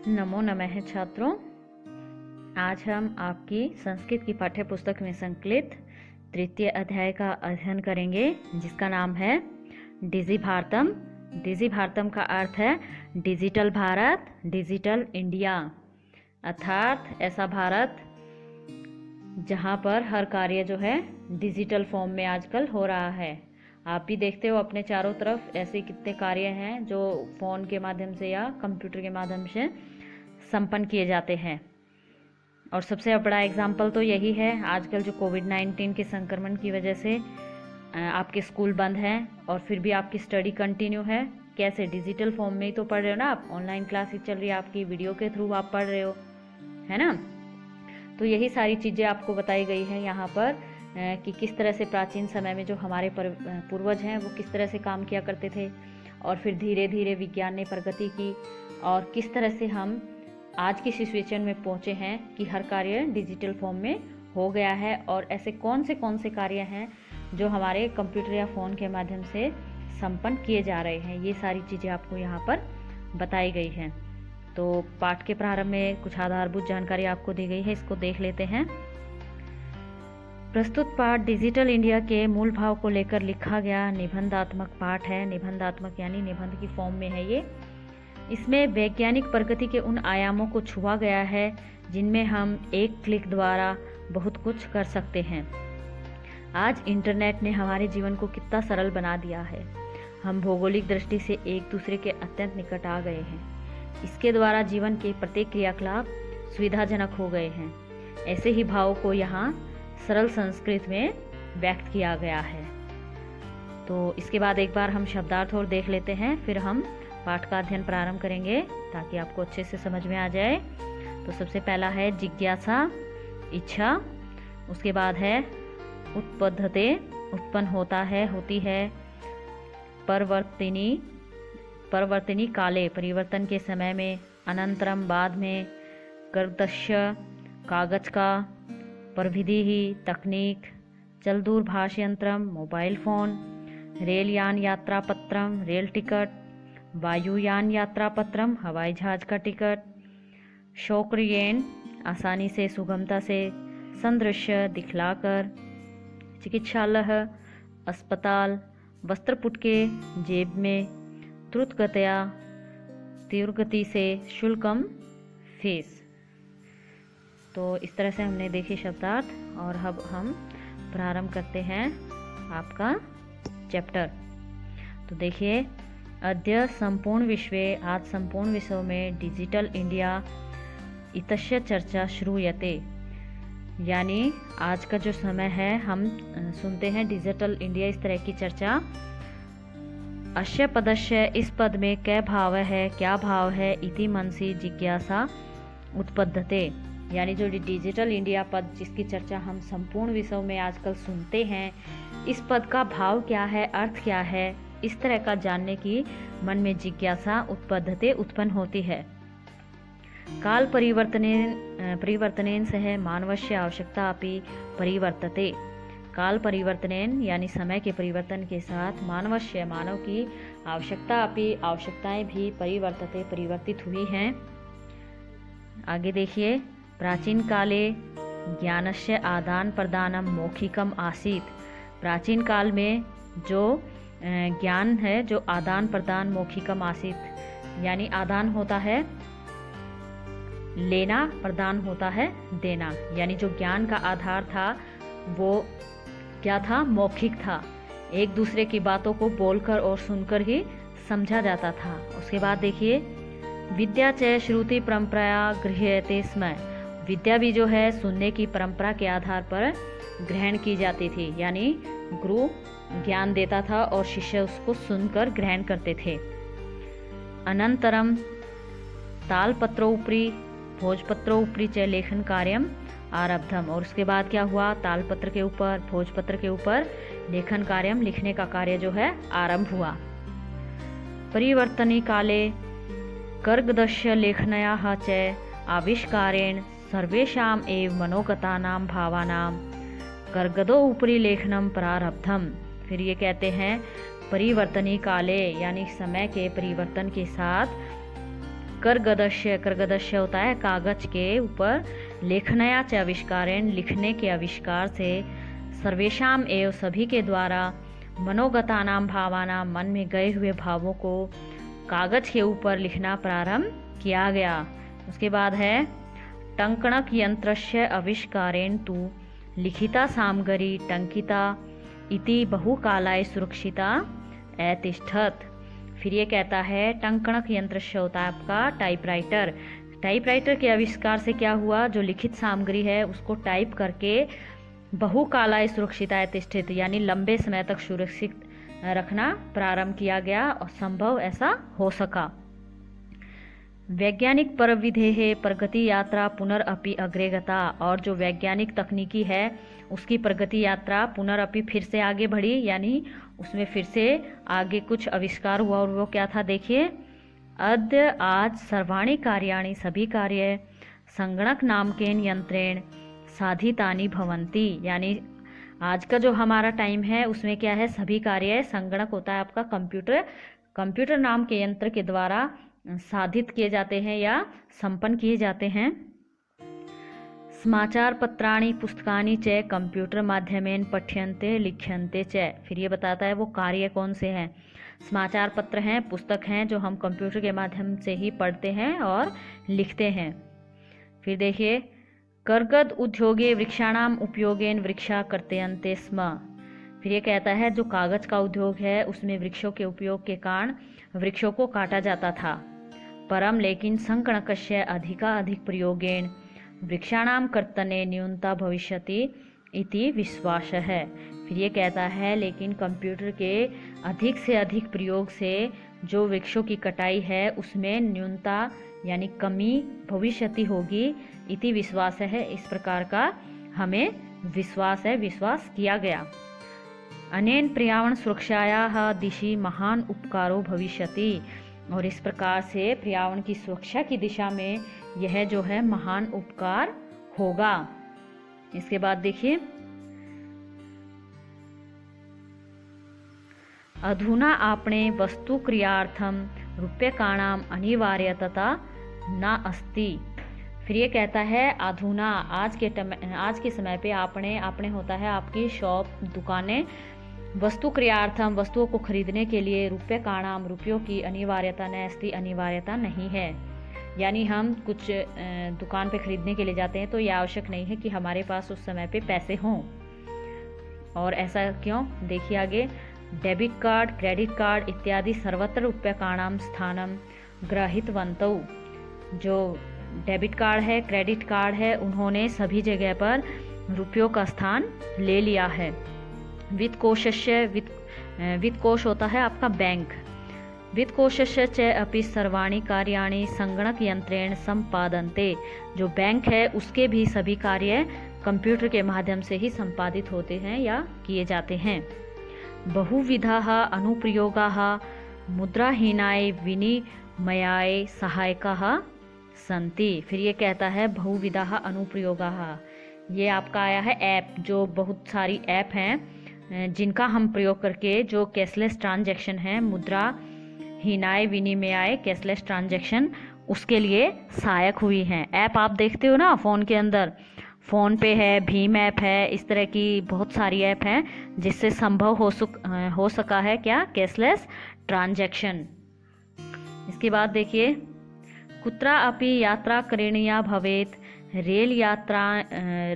नमो नमः छात्रों। आज हम आपकी संस्कृत की पाठ्य पुस्तक में संकलित तृतीय अध्याय का अध्ययन करेंगे, जिसका नाम है डिजी भारतम। डिजी भारतम का अर्थ है डिजिटल भारत, डिजिटल इंडिया, अर्थात ऐसा भारत जहाँ पर हर कार्य जो है डिजिटल फॉर्म में आजकल हो रहा है। आप भी देखते हो अपने चारों तरफ ऐसे कितने कार्य हैं जो फ़ोन के माध्यम से या कंप्यूटर के माध्यम से संपन्न किए जाते हैं। और सबसे बड़ा एग्जाम्पल तो यही है, आजकल जो कोविड-19 के संक्रमण की वजह से आपके स्कूल बंद हैं और फिर भी आपकी स्टडी कंटिन्यू है। कैसे? डिजिटल फॉर्म में ही तो पढ़ रहे हो ना आप, ऑनलाइन क्लासेस चल रही है आपकी, वीडियो के थ्रू आप पढ़ रहे हो, है ना। तो यही सारी चीज़ें आपको बताई गई है यहाँ पर कि किस तरह से प्राचीन समय में जो हमारे पूर्वज हैं वो किस तरह से काम किया करते थे और फिर धीरे धीरे विज्ञान ने प्रगति की और किस तरह से हम आज की सिचुएशन में पहुँचे हैं कि हर कार्य डिजिटल फॉर्म में हो गया है। और ऐसे कौन से कार्य हैं जो हमारे कंप्यूटर या फ़ोन के माध्यम से संपन्न किए जा रहे हैं, ये सारी चीज़ें आपको यहाँ पर बताई गई हैं। तो पाठ के प्रारंभ में कुछ आधारभूत जानकारी आपको दी गई है, इसको देख लेते हैं। प्रस्तुत पाठ डिजिटल इंडिया के मूल भाव को लेकर लिखा गया निबंधात्मक पाठ है। निबंधात्मक यानी निबंध की फॉर्म में है ये। इसमें वैज्ञानिक प्रगति के उन आयामों को छुआ गया है जिनमें हम एक क्लिक द्वारा बहुत कुछ कर सकते हैं। आज इंटरनेट ने हमारे जीवन को कितना सरल बना दिया है। हम भौगोलिक दृष्टि से एक दूसरे के अत्यंत निकट आ गए हैं। इसके द्वारा जीवन के प्रत्येक क्रियाकलाप सुविधाजनक हो गए हैं। ऐसे ही भाव को यहाँ सरल संस्कृत में व्यक्त किया गया है। तो इसके बाद एक बार हम शब्दार्थ और देख लेते हैं, फिर हम पाठ का अध्ययन प्रारंभ करेंगे ताकि आपको अच्छे से समझ में आ जाए। तो सबसे पहला है जिज्ञासा, इच्छा। उसके बाद है उत्पद्यते, उत्पन्न होता है, होती है। परिवर्तिनी काले, परिवर्तन के समय में। अनंतरम, बाद में। कर्दश्य, कागज का। प्रविधि ही, तकनीक। चल दूरभाष यंत्रम, मोबाइल फ़ोन। रेलयान यात्रा पत्रम, रेल टिकट। वायुयान यात्रा पत्रम, हवाई जहाज का टिकट। शौक्रियन, आसानी से, सुगमता से। संदृश्य, दिखलाकर। चिकित्सालय, अस्पताल। वस्त्रपुटके, जेब में। द्रुतगतया, तीव्र गति से। शुल्कम, फीस। तो इस तरह से हमने देखी शब्दार्थ और अब हम प्रारंभ करते हैं आपका चैप्टर। तो देखिए, अद्य संपूर्ण विश्वे, आज संपूर्ण विश्व में डिजिटल इंडिया इतस्य चर्चा श्रूयते, यानी आज का जो समय है हम सुनते हैं डिजिटल इंडिया, इस तरह की चर्चा। अस्य पदस्य, इस पद में कै भाव है, क्या भाव है। इति मनसि जिज्ञासा उत्पद्यते, यानी जो डिजिटल इंडिया पद जिसकी चर्चा हम संपूर्ण विश्व में आजकल सुनते हैं, इस पद का भाव क्या है, अर्थ क्या है, इस तरह का जानने की मन में जिज्ञासा उत्पद्यते, उत्पन्न होती है। काल परिवर्तनेन सह मानवस्य आवश्यकता अपि परिवर्तते। काल परिवर्तनेन यानी समय के परिवर्तन के साथ मानवस्य, मानव की आवश्यकता अपि, आवश्यकताएं भी परिवर्तते, परिवर्तित हुई हैं। आगे देखिए, प्राचीन काले ज्ञानस्य आदान प्रदानम मौखिकम आसीत्। प्राचीन काल में जो ज्ञान है, जो आदान प्रदान मौखिकम आसीत्, यानी आदान होता है लेना, प्रदान होता है देना, यानी जो ज्ञान का आधार था वो क्या था, मौखिक था। एक दूसरे की बातों को बोलकर और सुनकर ही समझा जाता था। उसके बाद देखिए, विद्या च श्रुति परंपरा गृह्यते स्म। विद्या भी जो है सुनने की परंपरा के आधार पर ग्रहण की जाती थी, यानी गुरु ज्ञान देता था और शिष्य उसको सुनकर ग्रहण करते थे। अनंतरम तालपत्रोपरि भोजपत्रोपरि च लेखन कार्यम आरब्धम। और उसके बाद क्या हुआ, तालपत्र के ऊपर, भोजपत्र के ऊपर लेखन कार्यम, लिखने का कार्य जो है आरंभ हुआ। परिवर्तनी काले कर्गदस्य लेखनयाः च आविष्कारेण सर्वेषाम् एव मनोगतानां भावानां कर्गदो उपरि लेखनम प्रारब्धम। फिर ये कहते हैं परिवर्तनी काले, यानी समय के परिवर्तन के साथ करगदस्य, करगदस्य होता है कागज के ऊपर, लेखनया च आविष्कारेण, लिखने के आविष्कार से, सर्वेषाम एव सभी के द्वारा, मनोगतानाम भावानाम, मन में गए हुए भावों को कागज के ऊपर लिखना प्रारंभ किया गया। उसके बाद है टंकणक यंत्रस्य आविष्कारेण तु लिखिता सामग्री टंकिता इति बहुकालाय सुरक्षिता ऐतिष्ठत। फिर ये कहता है टंकणक यंत्र से होता है आपका टाइपराइटर। टाइपराइटर के आविष्कार से क्या हुआ, जो लिखित सामग्री है उसको टाइप करके बहुकालाय सुरक्षिता ऐतिष्ठित, यानी लंबे समय तक सुरक्षित रखना प्रारंभ किया गया और संभव ऐसा हो सका। वैज्ञानिक परविधेः प्रगति यात्रा पुनरअपि अग्रे गता, और जो वैज्ञानिक तकनीकी है उसकी प्रगति यात्रा पुनरअपि फिर से आगे बढ़ी, यानी उसमें फिर से आगे कुछ आविष्कार हुआ। और वो क्या था देखिए, अद्य आज सर्वाणि कार्याणि, सभी कार्य संगणक नामकेन यंत्रेण साधितानि भवन्ति, यानी आज का जो हमारा टाइम है उसमें क्या है, सभी कार्य संगणक होता है आपका कंप्यूटर नाम के यंत्र के द्वारा साधित किए जाते हैं या संपन्न किए जाते हैं। समाचार पत्राणि पुस्तकानि च कंप्यूटर माध्यमेन पठ्यन्ते लिख्यन्ते च। फिर ये बताता है वो कार्य कौन से हैं। समाचार पत्र हैं, पुस्तक हैं जो हम कंप्यूटर के माध्यम से ही पढ़ते हैं और लिखते हैं। फिर देखिए कर्गद उद्योगे वृक्षाणाम उपयोगेन वृक्षा कर्तयन्ते स्म। फिर ये कहता है जो कागज का उद्योग है उसमें वृक्षों के उपयोग के कारण वृक्षों को काटा जाता था। परम लेकिन संगणकस्य अधिक प्रयोगेन वृक्षाणाम कर्तने न्यूनता भविष्यति इति विश्वास है। फिर ये कहता है लेकिन कंप्यूटर के अधिक से अधिक प्रयोग से जो वृक्षों की कटाई है उसमें न्यूनता यानी कमी भविष्यति होगी, इति विश्वास है, इस प्रकार का हमें विश्वास है, विश्वास किया गया। अनेन पर्यावरण सुरक्षायाः दिशि महान उपकारो भविष्यति, और इस प्रकार से पर्यावरण की सुरक्षा की दिशा में यह जो है महान उपकार होगा। इसके बाद देखिए अधुना आपणे वस्तु क्रियार्थम रूप्यकाणाम अनिवार्यता न अस्ति। फिर ये कहता है अधुना आज के समय पे आपने होता है आपकी शॉप, दुकानें, वस्तु क्रियार्थम वस्तुओं को खरीदने के लिए रूप्यकाणाम रुपयों की अनिवार्यता न अस्ति, अनिवार्यता नहीं है। यानी हम कुछ दुकान पे खरीदने के लिए जाते हैं तो ये आवश्यक नहीं है कि हमारे पास उस समय पे पैसे हों। और ऐसा क्यों, देखिए आगे, डेबिट कार्ड, क्रेडिट कार्ड इत्यादि सर्वत्र रूप्यकाणाम स्थानम ग्रहीतवन्तौ। जो डेबिट कार्ड है, क्रेडिट कार्ड है, उन्होंने सभी जगह पर रुपयों का स्थान ले लिया है। वित्त कोश होता है आपका बैंक। वित्त कोशस्य च अपि सर्वाणि कार्याणि संगणक यंत्रेण संपादन्ते। जो बैंक है उसके भी सभी कार्य कंप्यूटर के माध्यम से ही संपादित होते हैं या किए जाते हैं। बहुविधाः अनुप्रयोगाः मुद्राहीनाय विनिमयाय सहायकाः संति। फिर ये कहता है बहुविधाः अनुप्रयोगाः, ये आपका आया है ऐप, जो बहुत सारी ऐप हैं जिनका हम प्रयोग करके जो कैशलेस ट्रांजैक्शन है, मुद्रा हीनाय विनिमयाय कैशलेस ट्रांजैक्शन, उसके लिए सहायक हुई हैं। ऐप आप देखते हो ना फ़ोन के अंदर, फ़ोन पे है, भीम ऐप है, इस तरह की बहुत सारी ऐप हैं जिससे संभव हो सका है क्या, कैशलेस ट्रांजैक्शन। इसके बाद देखिए कुत्रा अपि यात्रा करणीया भवेत्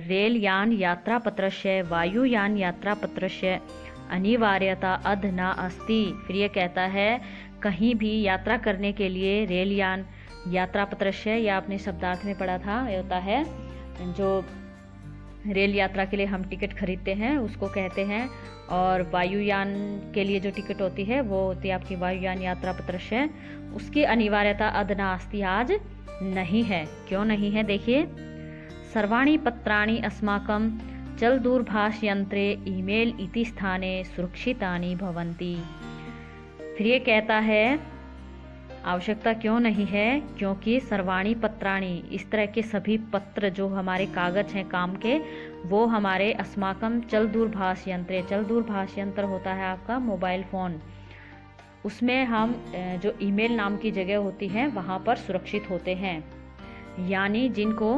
रेलयान यात्रापत्रस्य वायुयान यात्रापत्रस्य अनिवार्यता अध न अस्ति। फिर ये कहता है कहीं भी यात्रा करने के लिए रेलयान यात्रापत्रस्य, या आपने शब्दार्थ में पढ़ा था, ये होता है जो रेल यात्रा के लिए हम टिकट खरीदते हैं उसको कहते हैं। और वायुयान के लिए जो टिकट होती है वो होती है आपकी वायुयान यात्रा पत्रस्य, उसकी अनिवार्यता अध नास्ति, आज नहीं है। क्यों नहीं है, देखिए सर्वाणि पत्राणि अस्माकं चल दूरभाष यंत्रे ईमेल इति स्थाने सुरक्षितानि भवन्ति। फिर ये कहता है आवश्यकता क्यों नहीं है, क्योंकि सर्वाणी पत्राणी, इस तरह के सभी पत्र जो हमारे कागज हैं काम के, वो हमारे अस्माकम चल दूरभाष यंत्र होता है आपका मोबाइल फ़ोन, उसमें हम जो ईमेल नाम की जगह होती है वहाँ पर सुरक्षित होते हैं, यानी जिनको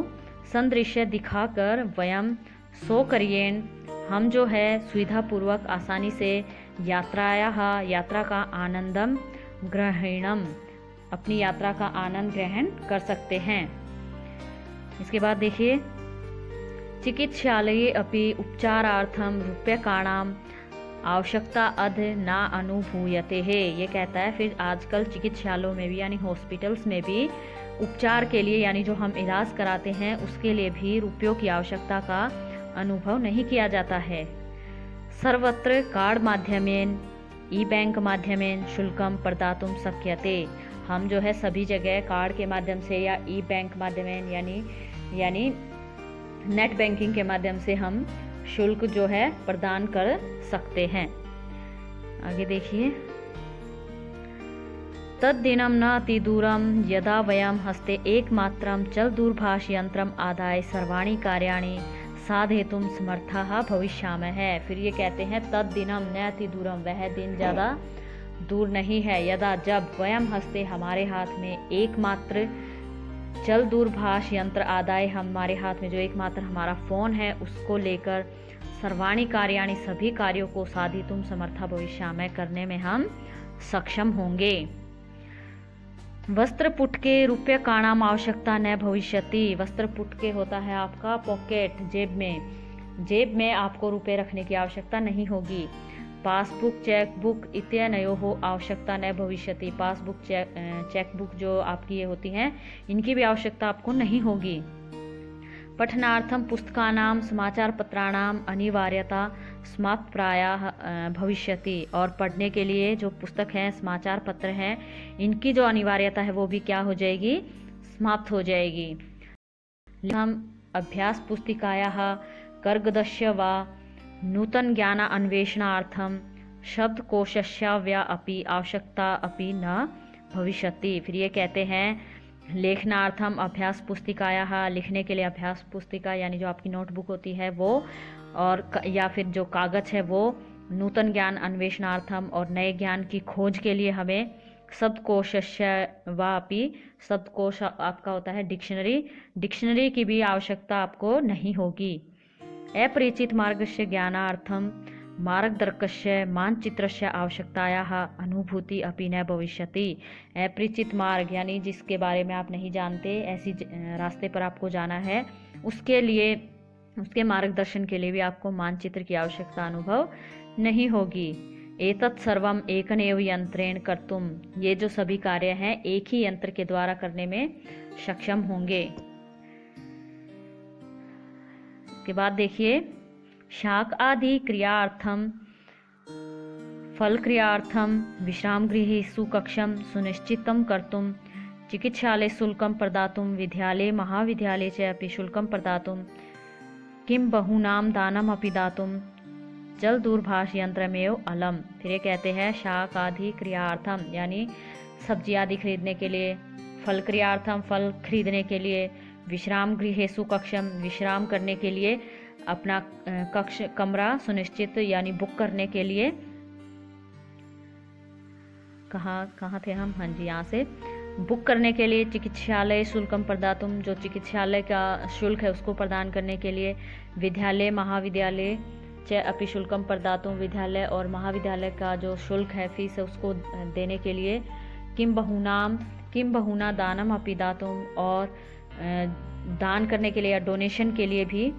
संदृश्य दिखाकर वयम सो करियेन, हम जो है सुविधापूर्वक आसानी से यात्रा का आनंदम ग्रहणम, अपनी यात्रा का आनंद ग्रहण कर सकते हैं। इसके बाद देखिए, चिकित्सालये अपि उपचारार्थम रूप्यकाणाम आवश्यकता अध ना अनुभूयते है। ये कहता है फिर आजकल चिकित्सालयों में भी यानी हॉस्पिटल्स में भी उपचार के लिए यानी जो हम इलाज कराते हैं उसके लिए भी रुपयों की आवश्यकता का अनुभव नहीं किया जाता है। सर्वत्र कार्ड माध्यमेन ई बैंक माध्यमेन शुल्कम प्रदातुम शक्यते, हम जो है सभी जगह कार्ड के माध्यम से या ई बैंक माध्यमेन यानी नेट बैंकिंग के माध्यम से हम शुल्क जो है प्रदान कर सकते हैं। आगे देखिए, तद्दिनं न अतिदूरं यदा वयं हस्ते एकमात्रं चल दूरभाष यंत्रम आदाय सर्वाणि कार्याणि साधयितुं समर्थाः भविष्यामः। फिर ये कहते हैं तद्दिनं न अतिदूरम, वह दिन ज़्यादा दूर नहीं है, यदा जब वयं हस्ते हमारे हाथ में एकमात्र चल दूरभाष यंत्र आदाय, हमारे हाथ में जो एकमात्र हमारा फ़ोन है उसको लेकर सर्वाणि कार्याणि सभी कार्यों को साधितुम समर्था भविष्यामः करने में हम सक्षम होंगे। वस्त्र पुटके रूप्यकाणाम आवश्यकता न भविष्यति, वस्त्र पुटके होता है आपका पॉकेट, जेब में आपको रुपए रखने की आवश्यकता नहीं होगी। पासबुक चेकबुक इत्यनयोः आवश्यकता न भविष्यति, पासबुक चेकबुक जो आपकी ये होती हैं इनकी भी आवश्यकता आपको नहीं होगी। पठनार्थम पुस्तकानाम समाचार पत्राणाम अनिवार्यता समाप्त प्रायः भविष्यति, और पढ़ने के लिए जो पुस्तक हैं समाचार पत्र हैं इनकी जो अनिवार्यता है वो भी क्या हो जाएगी, समाप्त हो जाएगी। हम अभ्यास पुस्तिकायाः कर्गदस्य वा नूतन ज्ञान अन्वेषणार्थम शब्दकोशस्य अपि आवश्यकता अपि न भविष्यति। फिर ये कहते हैं लेखनार्थम अभ्यास पुस्तिकायाः, लिखने के लिए अभ्यास पुस्तिका यानी जो आपकी नोटबुक होती है वो, और या फिर जो कागज है वो, नूतन ज्ञान अन्वेषणार्थम और नए ज्ञान की खोज के लिए हमें शब्दकोशस्य वापि, शब्दकोश आपका होता है डिक्शनरी की भी आवश्यकता आपको नहीं होगी। अपरिचित मार्गस्य ज्ञानार्थम मार्गदर्शकस्य मानचित्रस्य आवश्यकतायाः अनुभूति अपि न भविष्यति। अपरिचित मार्ग यानी जिसके बारे में आप नहीं जानते, ऐसी रास्ते पर आपको जाना है, उसके लिए उसके मार्गदर्शन के लिए भी आपको मानचित्र की आवश्यकता अनुभव नहीं होगी। एतत् सर्वम एकनेव यंत्रेण कर्तुम, ये जो सभी कार्य हैं एक ही यंत्र के द्वारा करने में सक्षम होंगे। के बाद देखिए, शाक आदि क्रियार्थम फल क्रियार्थम विश्राम गृहेषु कक्षम सुनिश्चितं कर्तुम चिकित्सालय शुल्कं प्रदातुम विद्यालये महाविद्यालये च अपि शुल्कं प्रदातुम किं बहूनां दानम् अपि दातुम जल दूरभाष यंत्रमेव अलम। फिर ये कहते हैं शाक आदि क्रियार्थम यानी सब्जी आदि खरीदने के लिए, फल क्रियार्थम फल खरीदने के लिए, विश्राम गृहेषु कक्षम विश्राम करने के लिए, अपना कक्ष कमरा सुनिश्चित यानी बुक करने के लिए, कहाँ थे हम, हाँ जी यहाँ से, बुक करने के लिए, चिकित्सालय शुल्कम प्रदातुम जो चिकित्सालय का शुल्क है उसको प्रदान करने के लिए, विद्यालय महाविद्यालय च अपि शुल्कम प्रदातुम विद्यालय और महाविद्यालय का जो शुल्क है फीस है उसको देने के लिए, किम बहुना दानम अपि दातुम और दान करने के लिए या डोनेशन के लिए भी,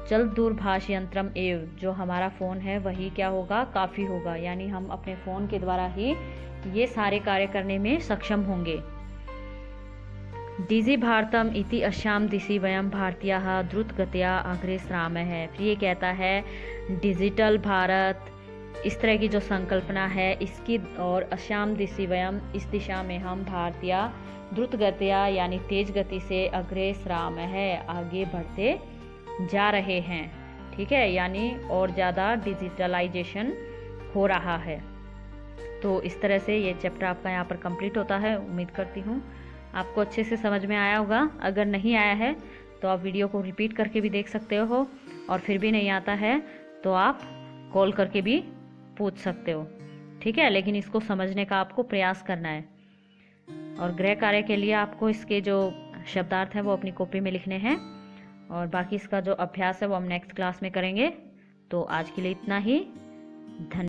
चल दूरभाष यंत्रम एव जो हमारा फ़ोन है वही क्या होगा, काफ़ी होगा, यानी हम अपने फ़ोन के द्वारा ही ये सारे कार्य करने में सक्षम होंगे। डिजी भारतम इति अस्याम दिशि वयम भारतीयाः द्रुत गत्या अग्रे सरामः है। फिर ये कहता है डिजिटल भारत, इस तरह की जो संकल्पना है इसकी, और अस्याम दिशि वयम इस दिशा में हम भारतीय द्रुत गत्या यानी तेज गति से अग्रे सरामः है आगे बढ़ते जा रहे हैं। ठीक है, यानी और ज़्यादा डिजिटलाइजेशन हो रहा है। तो इस तरह से ये चैप्टर आपका यहाँ पर कंप्लीट होता है। उम्मीद करती हूँ आपको अच्छे से समझ में आया होगा। अगर नहीं आया है तो आप वीडियो को रिपीट करके भी देख सकते हो, और फिर भी नहीं आता है तो आप कॉल करके भी पूछ सकते हो। ठीक है, लेकिन इसको समझने का आपको प्रयास करना है। और गृह कार्य के लिए आपको इसके जो शब्दार्थ है वो अपनी कॉपी में लिखने हैं, और बाकी इसका जो अभ्यास है वो हम नेक्स्ट क्लास में करेंगे। तो आज के लिए इतना ही। धन्यवाद।